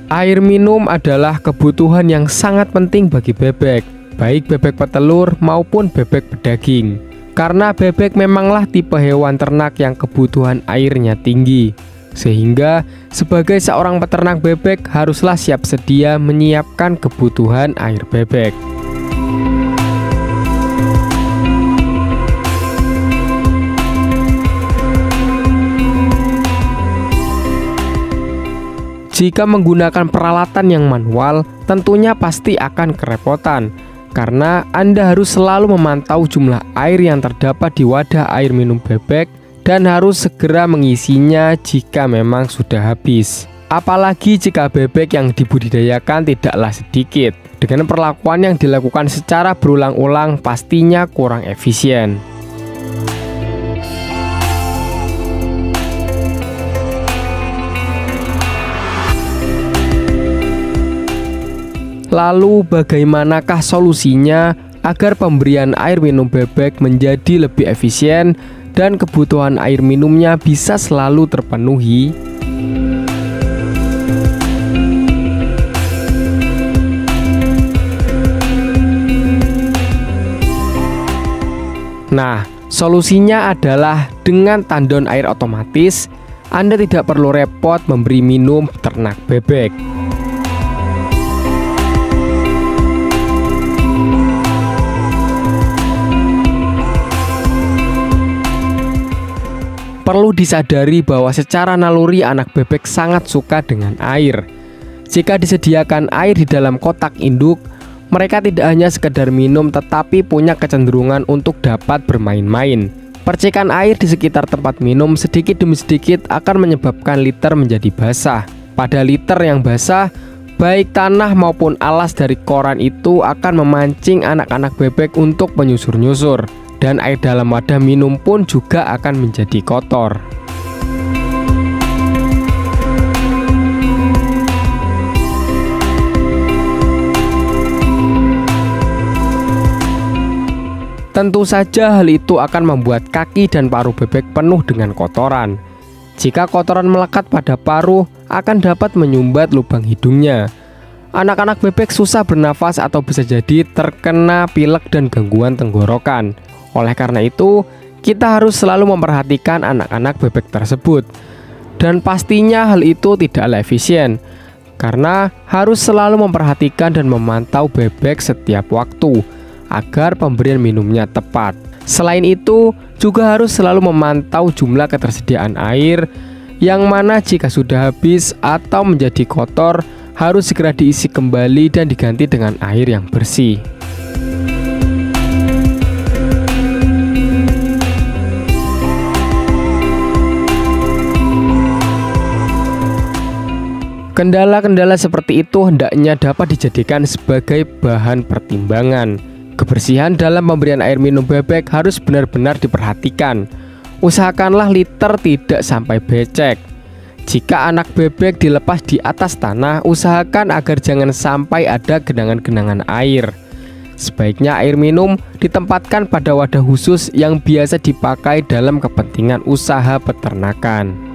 Air minum adalah kebutuhan yang sangat penting bagi bebek, baik bebek petelur maupun bebek pedaging. Karena bebek memanglah tipe hewan ternak yang kebutuhan airnya tinggi. Sehingga sebagai seorang peternak bebek haruslah siap sedia menyiapkan kebutuhan air bebek. Jika menggunakan peralatan yang manual, tentunya pasti akan kerepotan, karena Anda harus selalu memantau jumlah air yang terdapat di wadah air minum bebek dan harus segera mengisinya jika memang sudah habis. Apalagi jika bebek yang dibudidayakan tidaklah sedikit. Dengan perlakuan yang dilakukan secara berulang-ulang pastinya kurang efisien. Lalu bagaimanakah solusinya agar pemberian air minum bebek menjadi lebih efisien dan kebutuhan air minumnya bisa selalu terpenuhi? Nah, solusinya adalah dengan tandon air otomatis. Anda tidak perlu repot memberi minum ternak bebek. Perlu disadari bahwa secara naluri anak bebek sangat suka dengan air. Jika disediakan air di dalam kotak induk, mereka tidak hanya sekedar minum tetapi punya kecenderungan untuk dapat bermain-main. Percikan air di sekitar tempat minum sedikit demi sedikit akan menyebabkan liter menjadi basah. Pada liter yang basah, baik tanah maupun alas dari koran itu akan memancing anak-anak bebek untuk menyusur-nyusur. Dan air dalam wadah minum pun juga akan menjadi kotor. Tentu saja hal itu akan membuat kaki dan paruh bebek penuh dengan kotoran. Jika kotoran melekat pada paruh, akan dapat menyumbat lubang hidungnya. Anak-anak bebek susah bernafas atau bisa jadi terkena pilek dan gangguan tenggorokan. Oleh karena itu, kita harus selalu memperhatikan anak-anak bebek tersebut. Dan pastinya hal itu tidaklah efisien, karena harus selalu memperhatikan dan memantau bebek setiap waktu, agar pemberian minumnya tepat. Selain itu, juga harus selalu memantau jumlah ketersediaan air, yang mana jika sudah habis atau menjadi kotor, harus segera diisi kembali dan diganti dengan air yang bersih. Kendala-kendala seperti itu hendaknya dapat dijadikan sebagai bahan pertimbangan. Kebersihan dalam pemberian air minum bebek harus benar-benar diperhatikan. Usahakanlah liter tidak sampai becek. Jika anak bebek dilepas di atas tanah, usahakan agar jangan sampai ada genangan-genangan air. Sebaiknya air minum ditempatkan pada wadah khusus yang biasa dipakai dalam kepentingan usaha peternakan.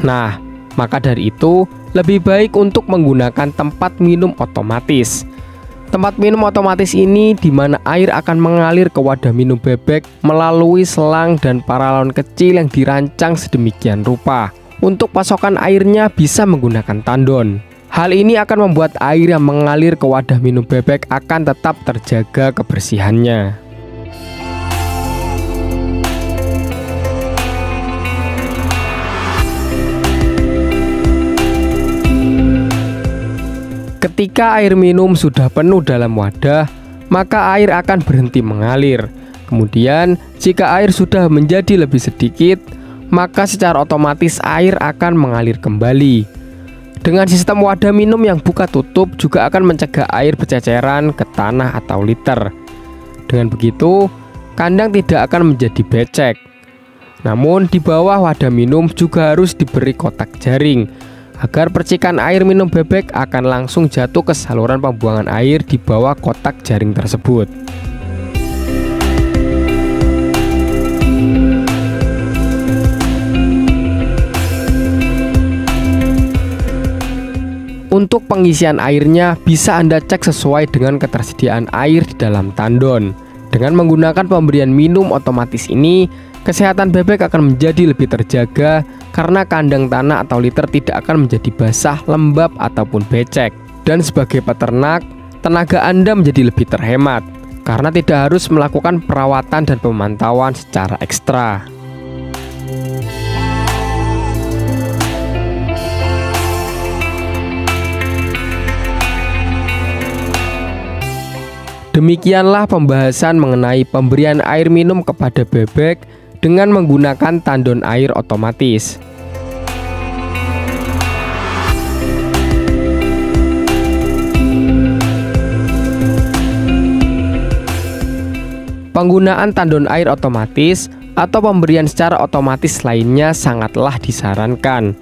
Nah, maka dari itu lebih baik untuk menggunakan tempat minum otomatis. Tempat minum otomatis ini di mana air akan mengalir ke wadah minum bebek melalui selang dan paralon kecil yang dirancang sedemikian rupa. Untuk pasokan airnya bisa menggunakan tandon. Hal ini akan membuat air yang mengalir ke wadah minum bebek akan tetap terjaga kebersihannya. Ketika air minum sudah penuh dalam wadah, maka air akan berhenti mengalir. Kemudian, jika air sudah menjadi lebih sedikit, maka secara otomatis air akan mengalir kembali. Dengan sistem wadah minum yang buka tutup juga akan mencegah air berceceran ke tanah atau liter. Dengan begitu, kandang tidak akan menjadi becek. Namun, di bawah wadah minum juga harus diberi kotak jaring, agar percikan air minum bebek akan langsung jatuh ke saluran pembuangan air di bawah kotak jaring tersebut. Untuk pengisian airnya bisa Anda cek sesuai dengan ketersediaan air di dalam tandon. Dengan menggunakan pemberian minum otomatis ini, kesehatan bebek akan menjadi lebih terjaga karena kandang tanah atau liter tidak akan menjadi basah, lembab, ataupun becek. Dan sebagai peternak, tenaga Anda menjadi lebih terhemat karena tidak harus melakukan perawatan dan pemantauan secara ekstra. Demikianlah pembahasan mengenai pemberian air minum kepada bebek dengan menggunakan tandon air otomatis. Penggunaan tandon air otomatis atau pemberian secara otomatis lainnya sangatlah disarankan.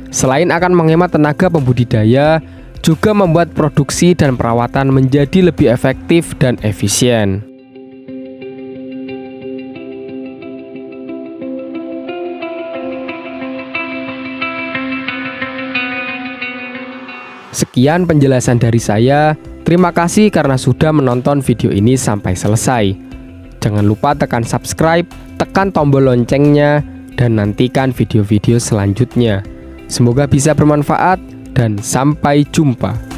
Selain akan menghemat tenaga pembudidaya, juga membuat produksi dan perawatan menjadi lebih efektif dan efisien. Sekian penjelasan dari saya. Terima kasih karena sudah menonton video ini sampai selesai. Jangan lupa tekan subscribe, tekan tombol loncengnya, dan nantikan video-video selanjutnya. Semoga bisa bermanfaat. Dan sampai jumpa.